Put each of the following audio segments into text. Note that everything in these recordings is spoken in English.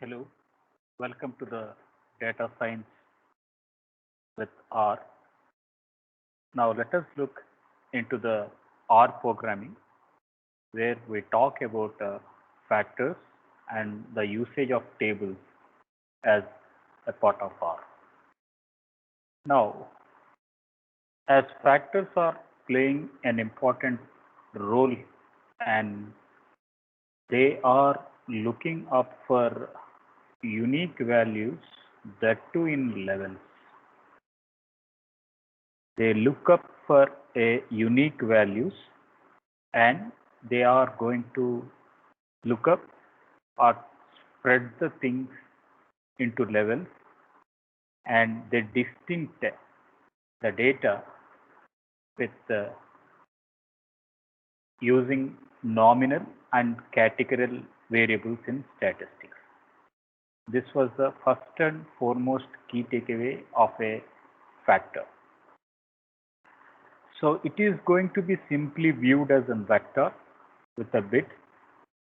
Hello, welcome to the Data Science with R. Now let us look into the R programming where we talk about factors and the usage of tables as a part of R. Now, as factors are playing an important role and they are looking up for unique values that too in levels. They look up for a unique values and they are going to look up or spread the things into levels and they distinct the data with using nominal and categorical variables in statistics. This was the first and foremost key takeaway of a factor. So it is going to be simply viewed as a vector with a bit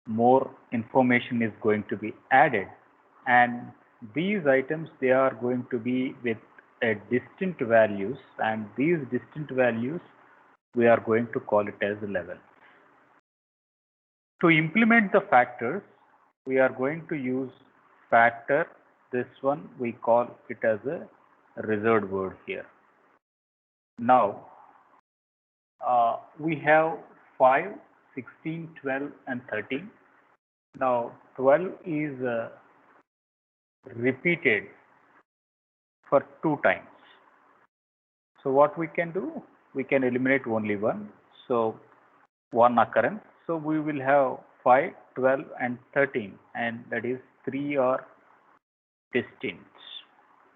more information is going to be added, and these items they are going to be with a distinct values, and these distinct values we are going to call it as a level. To implement the factors we are going to use factor. This one we call it as a reserved word here. Now we have 5, 16, 12 and 13. Now 12 is repeated for 2 times. So what we can do? We can eliminate only one. So one occurrence. So we will have 5, 12 and 13, and that is 3 are distinct.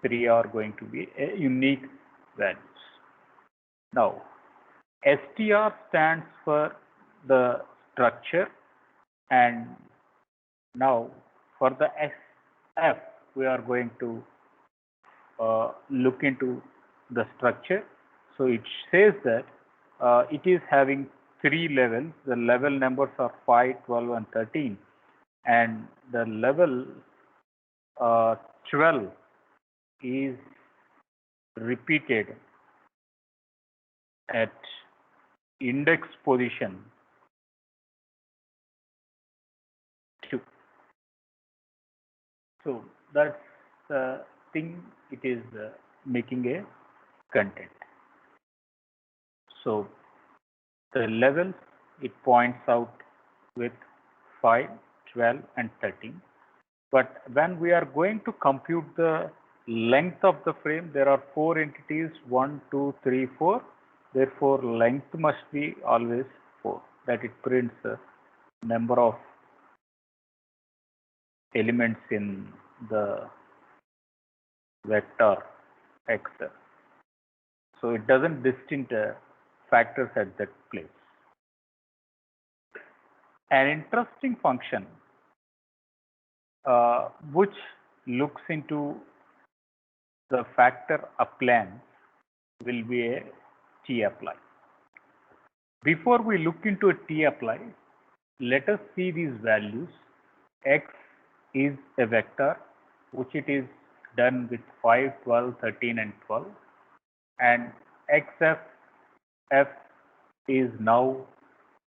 3 are going to be a unique values. Now STR stands for the structure, and now for the SF we are going to look into the structure. So it says that it is having 3 levels. The level numbers are 5, 12 and 13, and the level 12 is repeated at index position 2. So that's the thing it is making a content. So the levels it points out with 5, 12 and 13. But when we are going to compute the length of the frame, there are 4 entities, 1, 2, 3, 4. Therefore, length must be always 4. That it prints the number of elements in the vector x. So it doesn't distinct factors at that place. An interesting function which looks into the factor appliance will be a tapply. Before we look into a tapply, let us see these values. X is a vector which it is done with 5, 12, 13 and 12, and xf f is now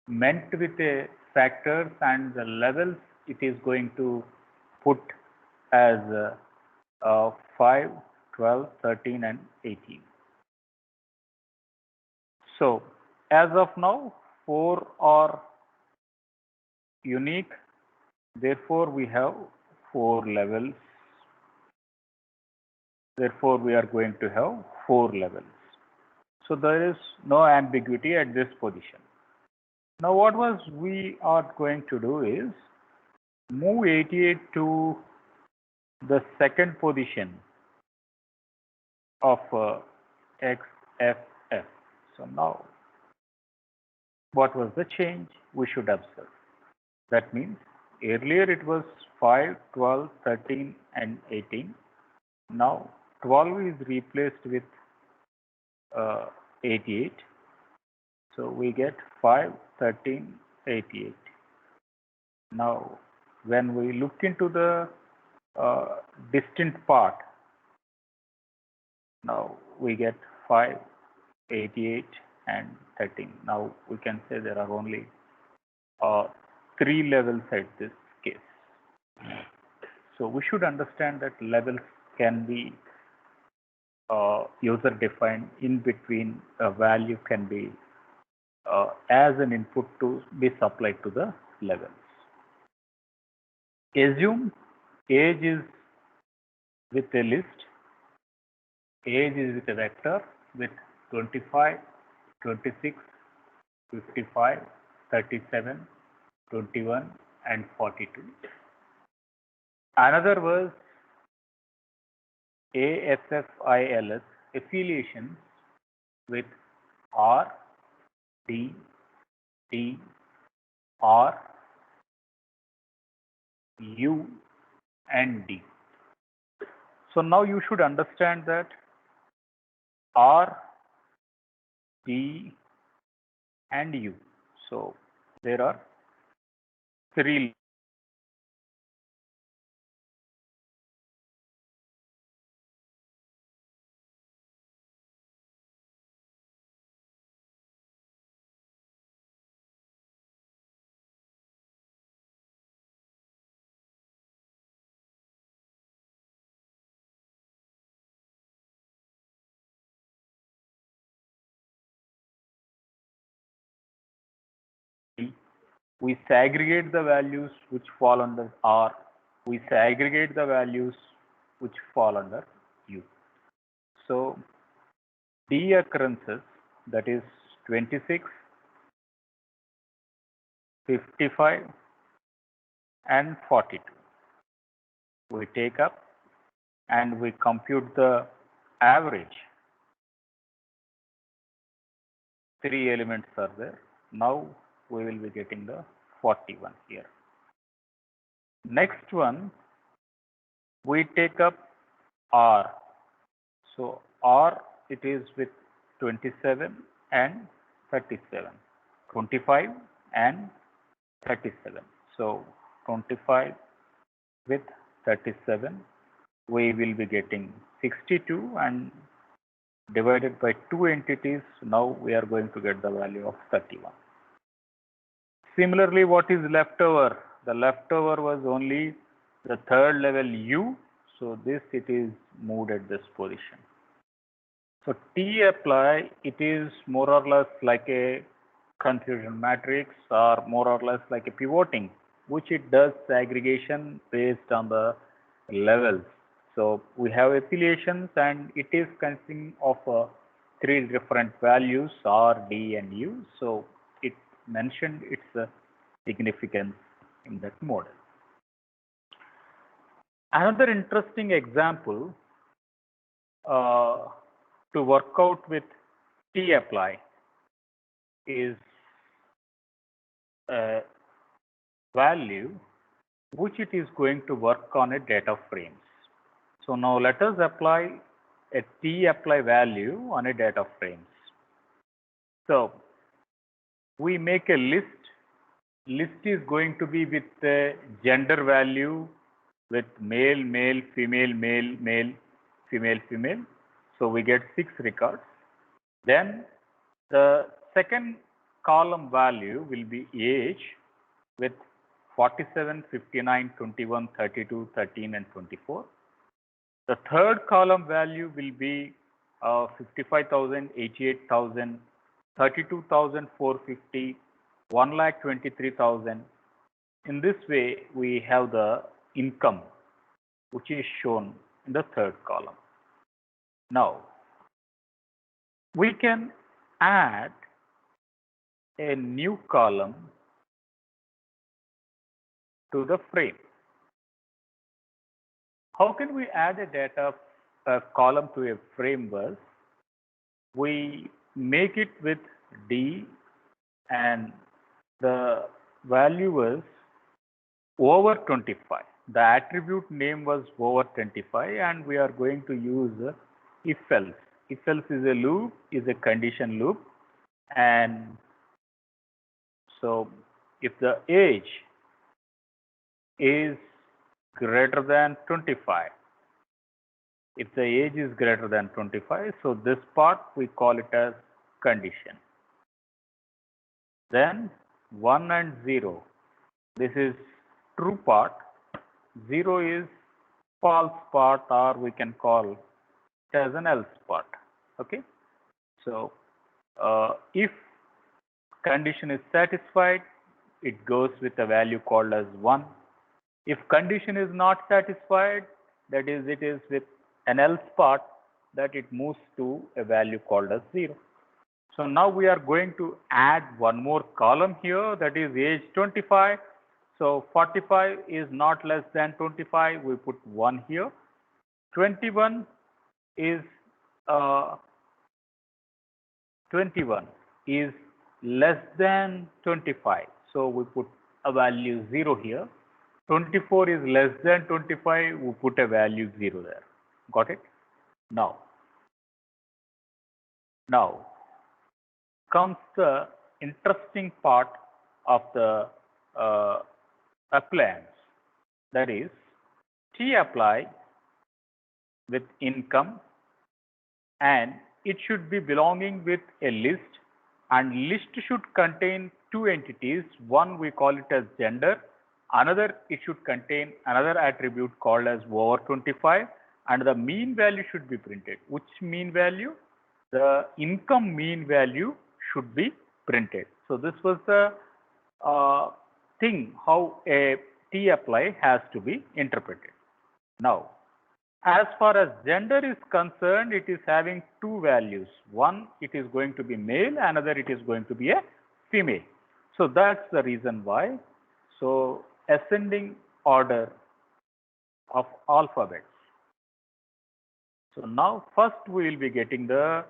meant with a factors, and the levels it is going to put as 5, 12, 13 and 18. So as of now 4 are unique, therefore we have 4 levels. Therefore we are going to have 4 levels. So there is no ambiguity at this position. Now what was we are going to do is move 88 to the second position of XFF. So now what was the change we should observe? That means earlier it was 5, 12, 13 and 18. Now 12 is replaced with 88. So we get 5, 13, 88. Now when we look into the distant part. Now we get 5, 88 and 13. Now we can say there are only 3 levels at this case. So we should understand that levels can be user defined. In between, a value can be as an input to be supplied to the levels. Assume age is with a list, age is with a vector with 25, 26, 55, 37, 21 and 42. Another was ASFILS affiliations with R, D, T, R, U and D. So now you should understand that R, D and U. So there are 3 we segregate the values which fall under R, we segregate the values which fall under U. So D occurrences, that is 26, 55 and 42. We take up and we compute the average. 3 elements are there. Now we will be getting the 41 here. Next one, we take up R. So R, it is with 27 and 37, 25 and 37. So 25 with 37, we will be getting 62 and divided by 2 entities, now we are going to get the value of 31. Similarly, what is leftover? The leftover was only the third level U, so this it is moved at this position. So T apply, it is more or less like a confusion matrix or more or less like a pivoting, which it does segregation based on the levels. So we have affiliations and it is consisting of 3 different values R, D and U. So it mentioned its significance in that model. Another interesting example to work out with T apply is a value which it is going to work on a data frames. So now let us apply a T apply value on a data frames. So we make a list. List is going to be with the gender value with male, male, female, male, male, female, female. So we get 6 records. Then the second column value will be age with 47, 59, 21, 32, 13 and 24. The third column value will be 55,000, 88,000, 32,450, 1,23,000. In this way, we have the income which is shown in the third column. Now, we can add a new column to the frame. How can we add a column to a frame was, we make it with D and the value was over 25. The attribute name was over 25 and we are going to use if else. If else is a loop, is a condition loop, and so if the age is greater than 25. If the age is greater than 25, so this part we call it as condition. Then 1 and 0, this is true part, 0 is false part, or we can call it as an else part. Okay. So if condition is satisfied, it goes with a value called as 1. If condition is not satisfied, that is, it is with an else part, that it moves to a value called as 0. So now we are going to add one more column here, that is age 25. So 45 is not less than 25, we put 1 here. 21 is 21 is less than 25, so we put a value 0 here. 24 is less than 25, we put a value 0 there. Got it? Now comes the interesting part of the appliance, that is T apply with income, and it should be belonging with a list, and list should contain two entities. One we call it as gender, another it should contain another attribute called as over 25, and the mean value should be printed. Which mean value? The income mean value should be printed. So this was the thing how a T apply has to be interpreted. Now, as far as gender is concerned, it is having two values. One, it is going to be male, another it is going to be a female. So that's the reason why. So ascending order of alphabets. So now first we will be getting the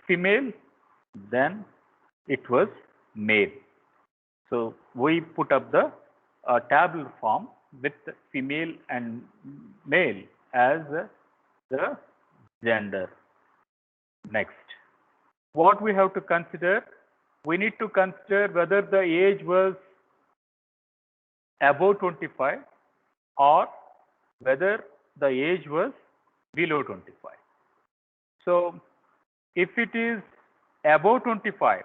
female, then it was male. So we put up the tabular form with female and male as the gender. Next, what we have to consider? We need to consider whether the age was above 25 or whether the age was below 25. So if it is above 25,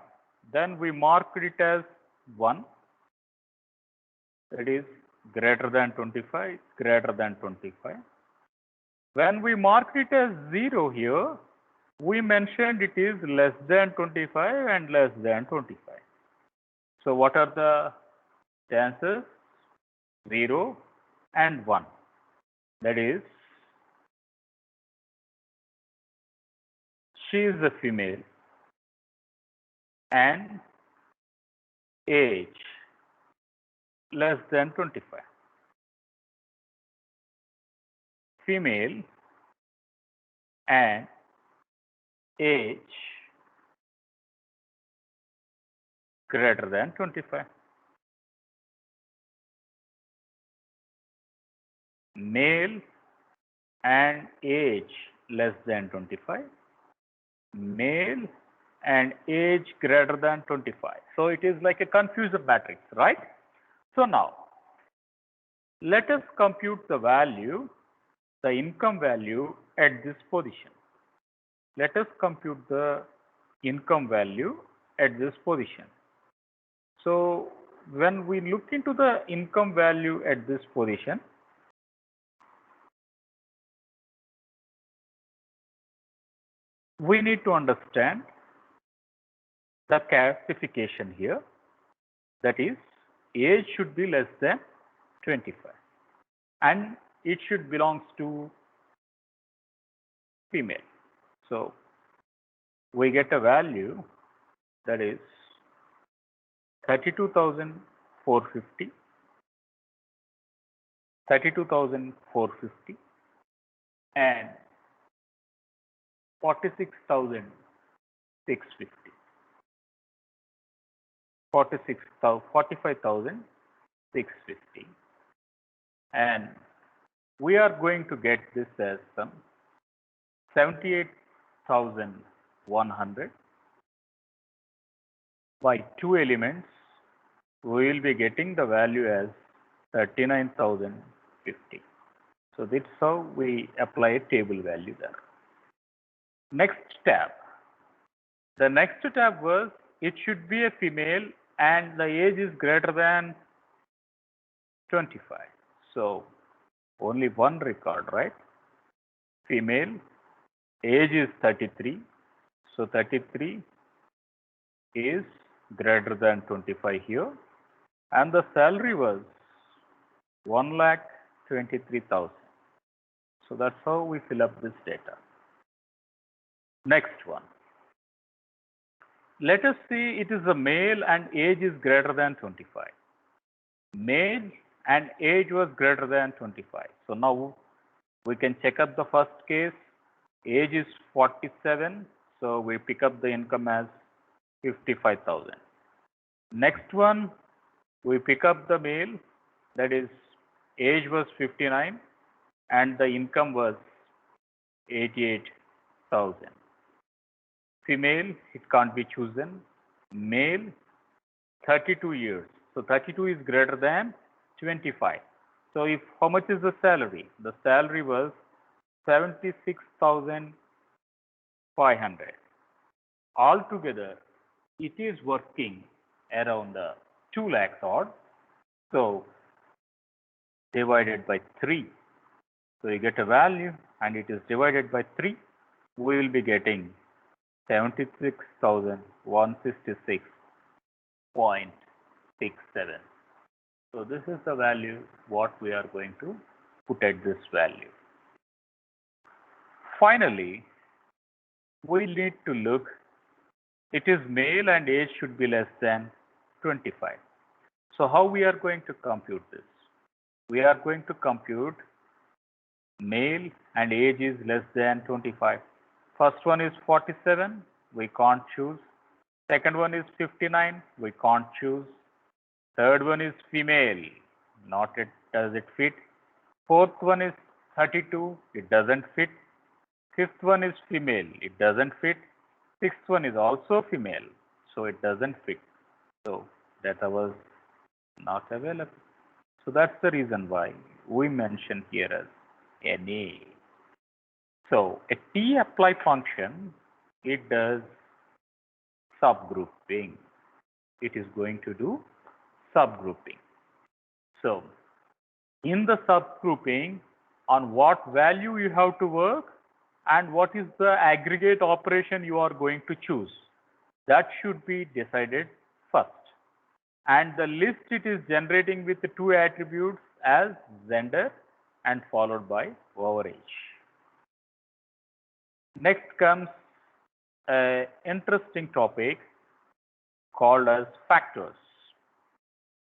then we mark it as 1, that is greater than 25, greater than 25. When we mark it as 0 here, we mentioned it is less than 25 and less than 25. So what are the chances? 0 and 1. That is, she is a female and age less than 25. Female and age greater than 25. Male and age less than 25. Male and age greater than 25. So it is like a confusion matrix, right? So now, let us compute the value, the income value at this position. Let us compute the income value at this position. So when we look into the income value at this position, we need to understand the classification here. That is, age should be less than 25 and it should belongs to female. So we get a value that is 32,450, 32,450 and 46,650. 45,650, and we are going to get this as some 78,100 by 2 elements. We will be getting the value as 39,800. 50. So that's how we apply a table value there. Next tab. The next tab was it should be a female and the age is greater than 25. So only one record, right? Female, age is 33. So 33 is greater than 25 here. And the salary was 1,23,000. So that's how we fill up this data. Next one. Let us see it is a male and age is greater than 25. Male and age was greater than 25. So now we can check up the first case. Age is 47. So we pick up the income as 55,000. Next one, we pick up the male, that is age was 59 and the income was 88,000. Female, it can't be chosen. Male, 32 years. So 32 is greater than 25. So if how much is the salary? The salary was 76,500. Altogether, it is working around 2 lakhs odd. So divided by 3. So you get a value and it is divided by 3. We will be getting 76,166.67. So this is the value what we are going to put at this value. Finally, we need to look, it is male and age should be less than 25. So how we are going to compute this? We are going to compute male and age is less than 25. First one is 47, we can't choose. Second one is 59, we can't choose. Third one is female, not it, does it fit? Fourth one is 32, it doesn't fit. Fifth one is female, it doesn't fit. Sixth one is also female, so it doesn't fit. So data was not available. So that's the reason why we mention here as NA. So a tapply function, it does subgrouping. It is going to do subgrouping. So in the subgrouping, on what value you have to work and what is the aggregate operation you are going to choose, that should be decided first. And the list it is generating with the 2 attributes as gender and followed by overage. Next comes an interesting topic called as factors.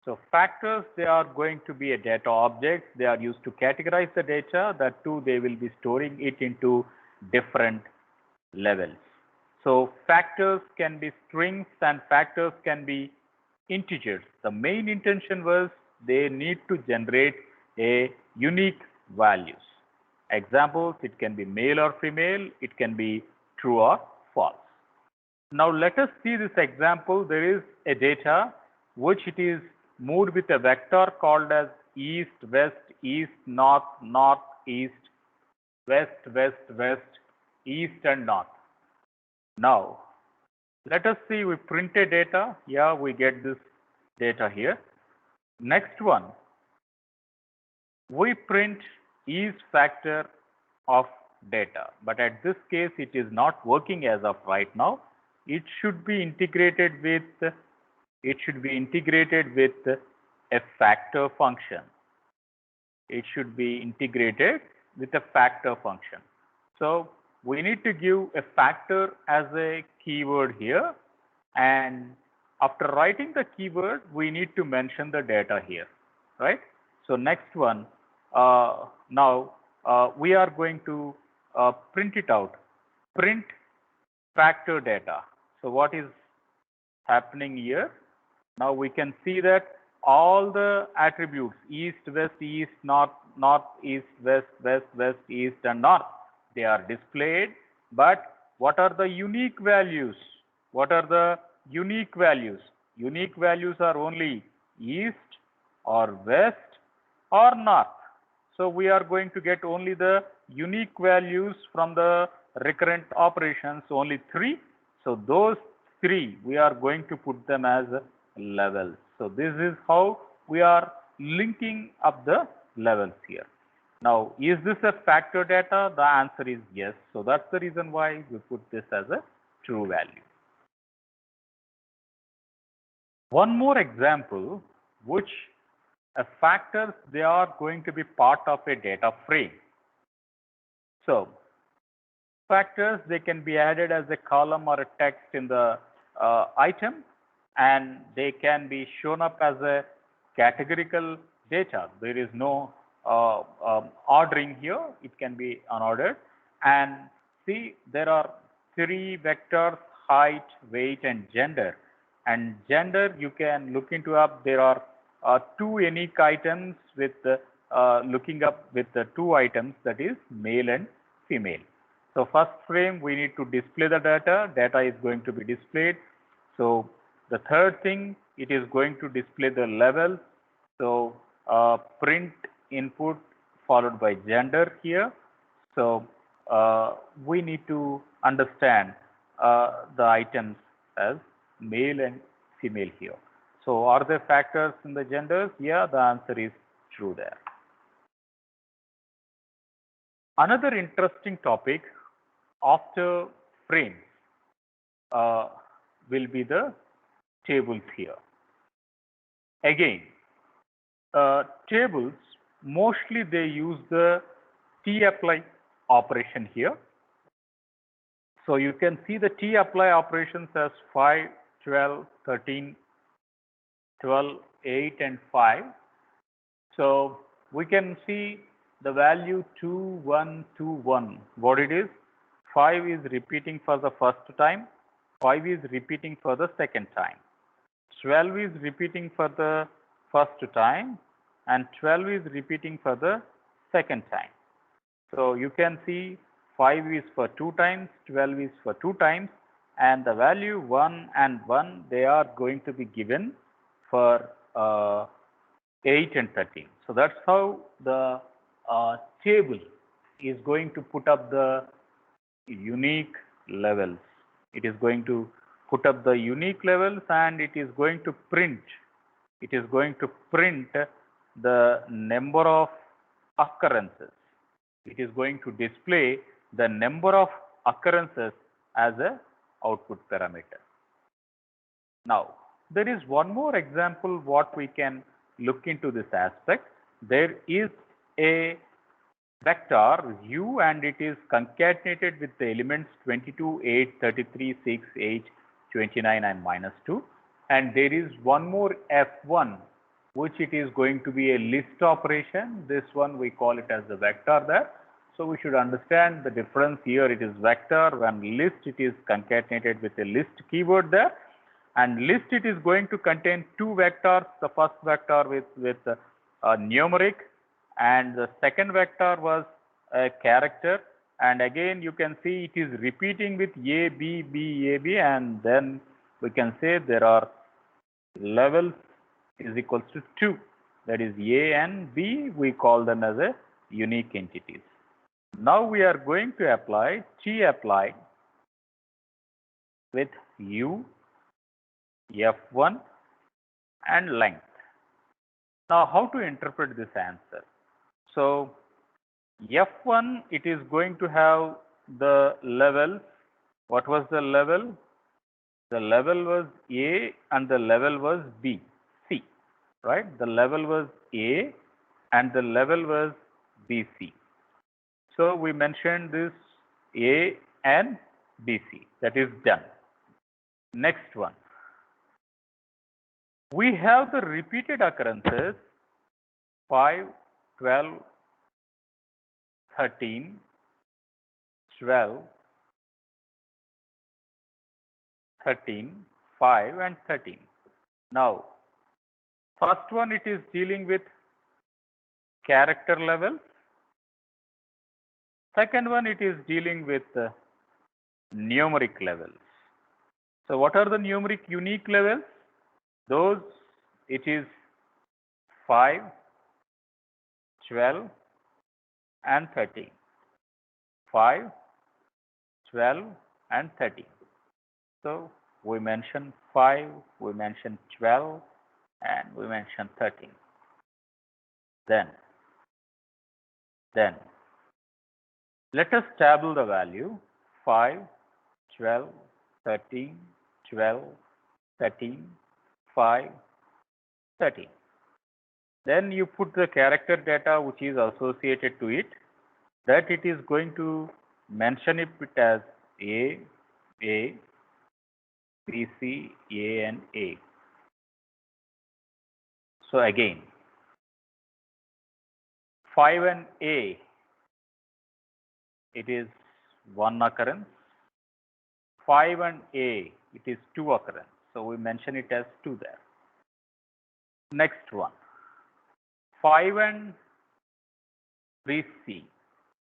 So factors, they are going to be a data object. They are used to categorize the data. That too, they will be storing it into different levels. So factors can be strings and factors can be integers. The main intention was they need to generate a unique values. Examples, it can be male or female, it can be true or false. Now let us see this example. There is a data which it is moved with a vector called as east, west, east, north, north, east, west, west, west, east and north. Now let us see, we print a data. Yeah, we get this data here. Next one, we print east factor of data, but at this case it is not working as of right now. It should be integrated with a factor function. It should be integrated with a factor function. So we need to give a factor as a keyword here, and after writing the keyword we need to mention the data here, right? So next one, now we are going to print it out. Print factor data. So what is happening here? Now we can see that all the attributes east, west, east, north, north, east, west, west, west, east and north, they are displayed. But what are the unique values? What are the unique values? Unique values are only east or west or north. So we are going to get only the unique values from the recurrent operations, only 3. So those 3, we are going to put them as levels. So this is how we are linking up the levels here. Now, is this a factor data? The answer is yes. So that's the reason why we put this as a true value. One more example, which factors, they are going to be part of a data frame. So factors, they can be added as a column or a text in the item, and they can be shown up as a categorical data. There is no ordering here. It can be unordered. And see, there are 3 vectors: height, weight, and gender. And gender, you can look into up. There are 2 unique items with looking up with the 2 items, that is male and female. So first frame, we need to display the data. Data is going to be displayed. So the third thing, it is going to display the levels. So print input followed by gender here. So we need to understand the items as male and female here. So are there factors in the genders? Yeah, the answer is true there. Another interesting topic after frames will be the tables here. Again, tables, mostly they use the tapply operation here. So you can see the tapply operations as 5, 12, 13, 12, 8, and 5. So we can see the value 2, 1, 2, 1. What it is? 5 is repeating for the first time. 5 is repeating for the second time. 12 is repeating for the first time, and 12 is repeating for the second time. So you can see 5 is for 2 times, 12 is for 2 times, and the value 1 and 1, they are going to be given for 8 and 13. So that's how the table is going to put up the unique levels. It is going to put up the unique levels, and it is going to print. It is going to print the number of occurrences. It is going to display the number of occurrences as a output parameter. Now, there is one more example what we can look into this aspect. There is a vector u, and it is concatenated with the elements 22, 8, 33, 6, 8, 29, and -2. And there is one more f1, which it is going to be a list operation. This one we call it as the vector there. So we should understand the difference here. It is vector. When list, it is concatenated with a list keyword there. And list, it is going to contain 2 vectors. The first vector with numeric, and the second vector was a character. And again, you can see it is repeating with A, B, B, A, B, and then we can say there are levels is equals to 2. That is A and B, we call them as a unique entities. Now we are going to apply tapply with U, F1, and length. Now how to interpret this answer? So F1, it is going to have the level. What was the level? The level was A and the level was B, C, right? The level was A and the level was BC. So we mentioned this A and BC. That is done. Next one. We have the repeated occurrences 5, 12, 13, 12, 13, 5, and 13. Now, first one, it is dealing with character level. Second one, it is dealing with numeric levels. So what are the numeric unique levels? Those, it is 5, 12, and 13. 5, 12 and 13. So we mention 5, we mention 12 and we mention 13. Then let us table the value 5, 12, 13, 12, 13, 5, 13. Then you put the character data which is associated to it, that it is going to mention it as A, B, C, A and A. So again, 5 and A, it is 1 occurrence. 5 and A, it is 2 occurrence. So we mention it as 2 there. Next one, 5 and BC.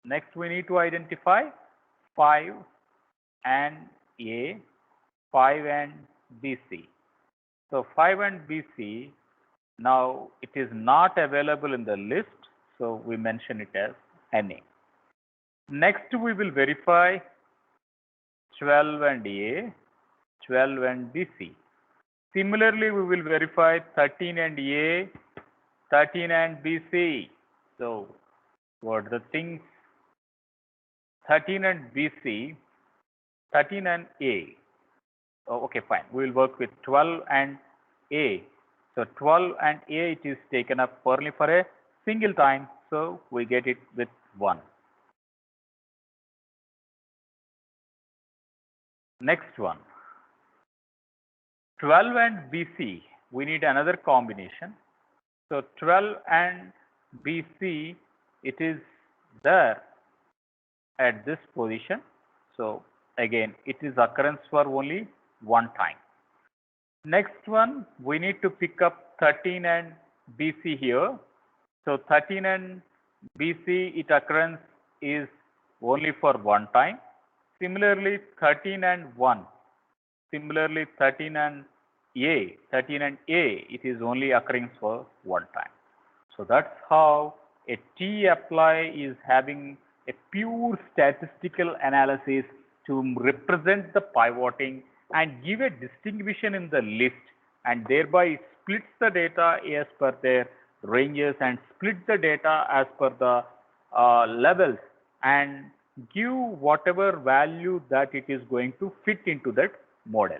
Next we need to identify 5 and A, 5 and BC. So 5 and BC, now it is not available in the list, so we mention it as NA. Next we will verify 12 and A, 12 and BC. Similarly, we will verify 13 and A, 13 and BC. So what the things? 13 and BC, 13 and A. Oh, okay, fine. We will work with 12 and A. So 12 and A, it is taken up only for a single time. So we get it with 1. Next one. 12 and BC, we need another combination. So 12 and BC, it is there at this position. So again, it is occurrence for only one time. Next one, we need to pick up 13 and BC here. So 13 and BC, its occurrence is only for one time. Similarly, 13 and 1. Similarly, 13 and A, it is only occurring for one time. So that's how a T-apply is having a pure statistical analysis to represent the pivoting and give a distinction in the list, and thereby splits the data as per their ranges and split the data as per the levels and give whatever value that it is going to fit into that model.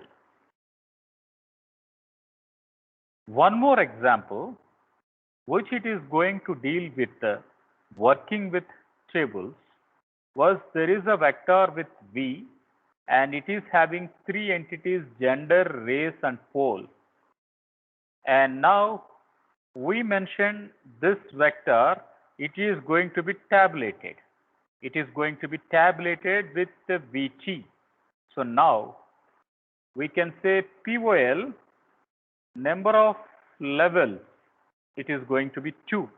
One more example, which it is going to deal with working with tables, was there is a vector with V and it is having 3 entities: gender, race and pole. And now we mentioned this vector, it is going to be tabulated. It is going to be tabulated with the VT. So now we can say POL, number of levels, it is going to be 2.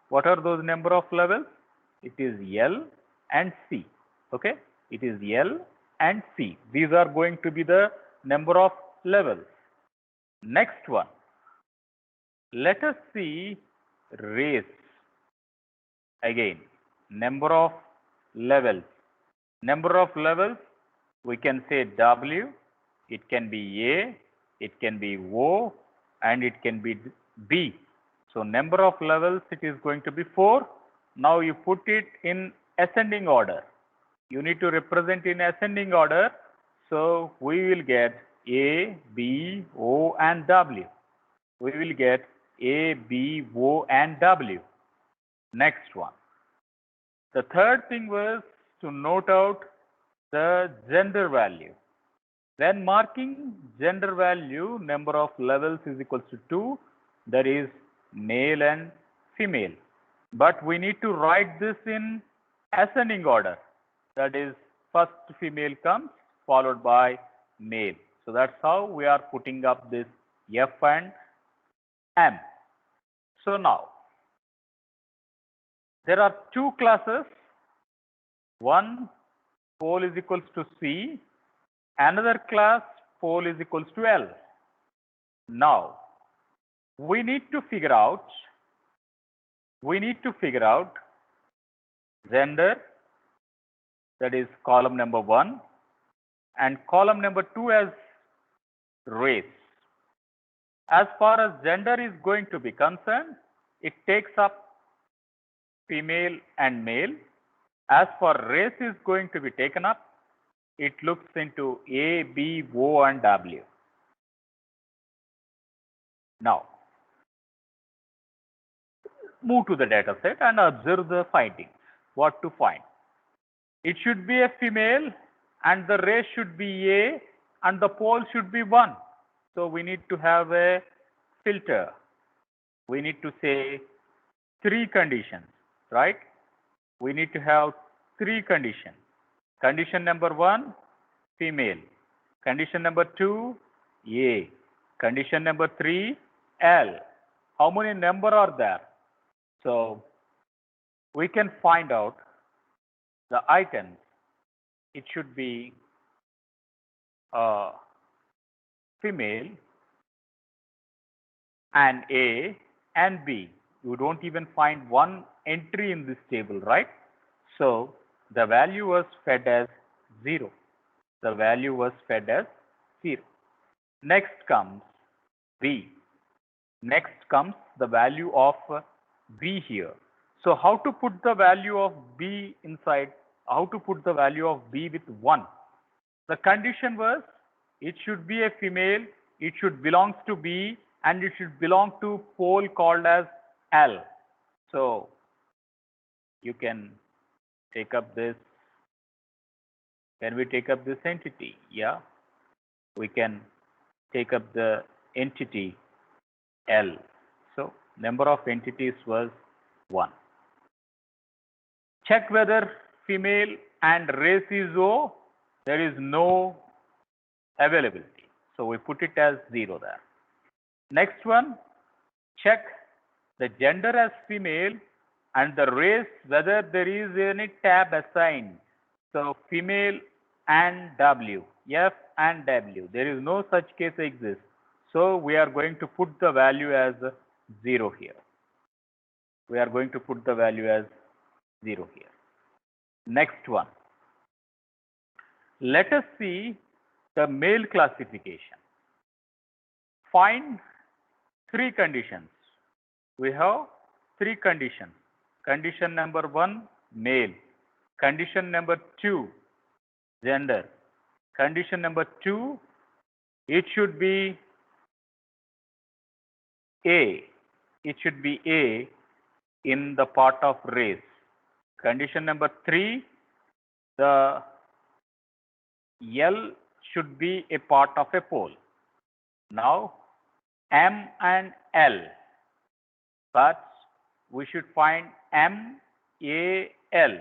What are those number of levels? It is L and C. Okay, it is L and C. These are going to be the number of levels. Next one, let us see race. Again, number of levels. Number of levels, we can say W, it can be A, it can be O, and it can be B. So number of levels, it is going to be 4. Now you put it in ascending order. You need to represent in ascending order. So we will get A, B, O and W. We will get A, B, O and W. Next one. The third thing was to note out the gender value. When marking gender value, number of levels is equals to 2, that is male and female. But we need to write this in ascending order. That is, first female comes followed by male. So that's how we are putting up this F and M. So now, there are 2 classes. One, pole is equals to C. Another class, pole is equals to L. Now, we need to figure out gender, that is column number 1, and column number 2 as race. As far as gender is going to be concerned, it takes up female and male. As for race is going to be taken up, it looks into A, B, O, and W. Now, move to the data set and observe the findings. What to find? It should be a female and the race should be A and the pole should be 1. So we need to have a filter. We need to say 3 conditions, right? We need to have 3 conditions. Condition number 1, female. Condition number 2, A. Condition number 3, L. How many number are there? So we can find out the items. It should be female and A and B. You don't even find one entry in this table, right? So the value was fed as 0. The value was fed as 0. Next comes B. Next comes the value of B here. So how to put the value of B inside? How to put the value of B with 1? The condition was it should be a female, it should belong to B, and it should belong to pole called as L. So you can take up this. Can we take up this entity? Yeah, we can take up the entity L. So number of entities was 1. Check whether female and race is O. There is no availability. So we put it as 0 there. Next one, check the gender as female and the race whether there is any tab assigned. So female and W, F and W. There is no such case exists. So we are going to put the value as 0 here. We are going to put the value as 0 here. Next one. Let us see the male classification. Find 3 conditions. We have 3 conditions. Condition number 1, male. Condition number 2, gender. Condition number 2, it should be A. It should be A in the part of race. Condition number 3, the L should be a part of a pole. Now, M and L, but we should find M, A, L.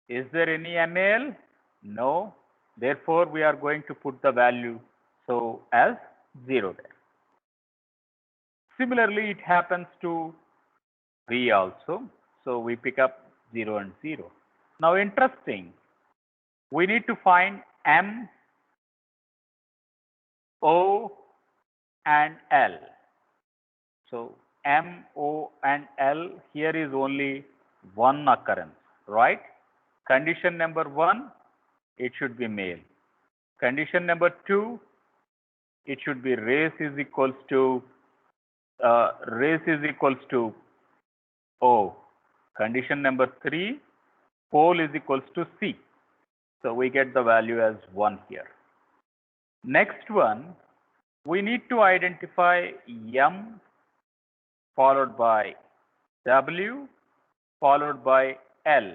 Is there any ML? No. Therefore, we are going to put the value so as 0 there. Similarly, it happens to B also. So we pick up 0 and 0. Now, interesting. We need to find M, O, and L. So M, O, and L, here is only one occurrence, right? Condition number 1, it should be male. Condition number 2, it should be race is equals to O. Condition number 3, pole is equals to C. So we get the value as 1 here. Next one, we need to identify M followed by W followed by L.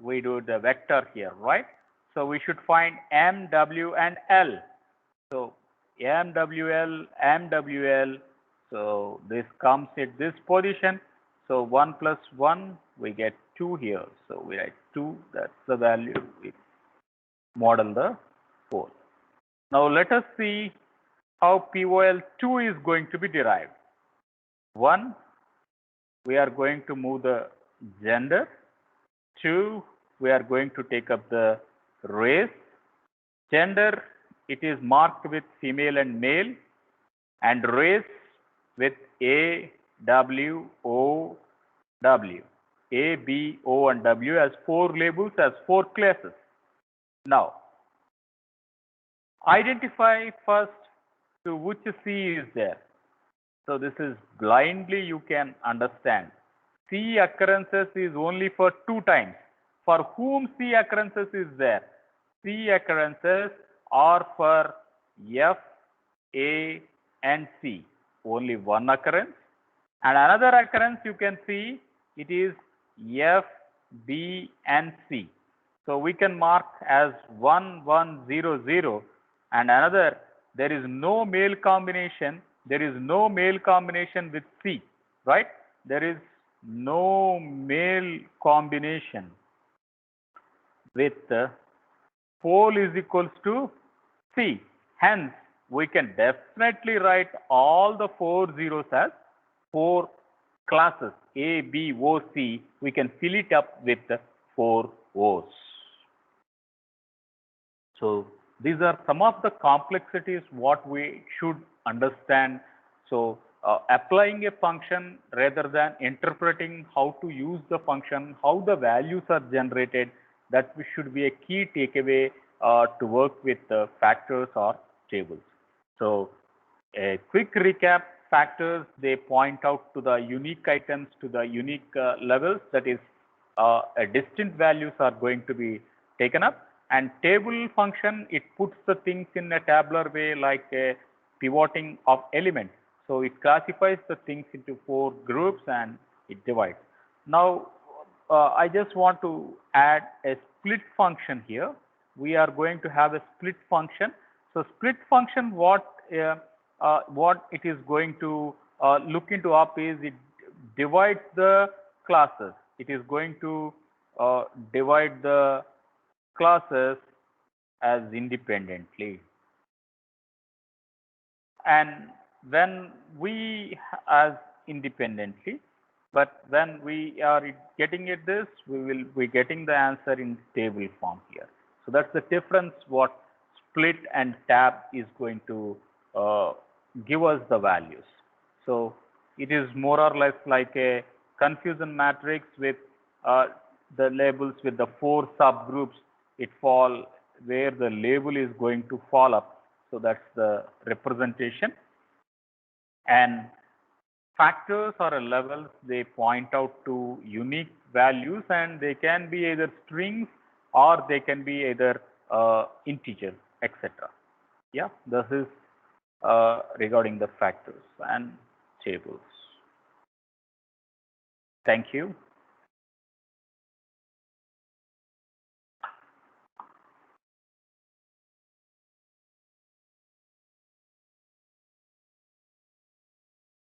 We do the vector here, right? So we should find M, W, and L. So M, W, L, M, W, L. So this comes at this position. So 1 plus 1, we get 2 here. So we write 2, that's the value. We model the pole. Now let us see how POL2 is going to be derived. 1, we are going to move the gender. 2, we are going to take up the race. Gender, it is marked with female and male, and race with A, W, O, W. A, B, O, and W as 4 labels as 4 classes. Now, identify first to which C is there. So this is blindly you can understand. C occurrences is only for 2 times. For whom C occurrences is there? C occurrences are for F, A, and C. Only one occurrence. And another occurrence you can see it is F, B, and C. So we can mark as 1, 1, 0, 0, and another there is no male combination. There is no male combination with C, right? There is no male combination with pole is equals to C. Hence, we can definitely write all the 4 zeros as 4 classes A, B, O, C. We can fill it up with 4 O's. So these are some of the complexities what we should understand. So applying a function rather than interpreting how to use the function, how the values are generated, that should be a key takeaway to work with factors or tables. So a quick recap: factors, they point out to the unique items, to the unique levels, that is a distinct values are going to be taken up. And table function, it puts the things in a tabular way, like a pivoting of elements. So it classifies the things into 4 groups and it divides. Now I just want to add a split function here. We are going to have a split function. So split function, what it is going to look into up is it divides the classes. It is going to divide the classes as independently. And when we as independently, but when we are getting at this, we will be getting the answer in table form here. So that's the difference what split and tab is going to give us the values. So it is more or less like a confusion matrix with the labels with the 4 subgroups. It fall where the label is going to fall up. So that's the representation. And factors or levels, they point out to unique values, and they can be either strings or they can be either integers, etc. Yeah, this is regarding the factors and tables. Thank you.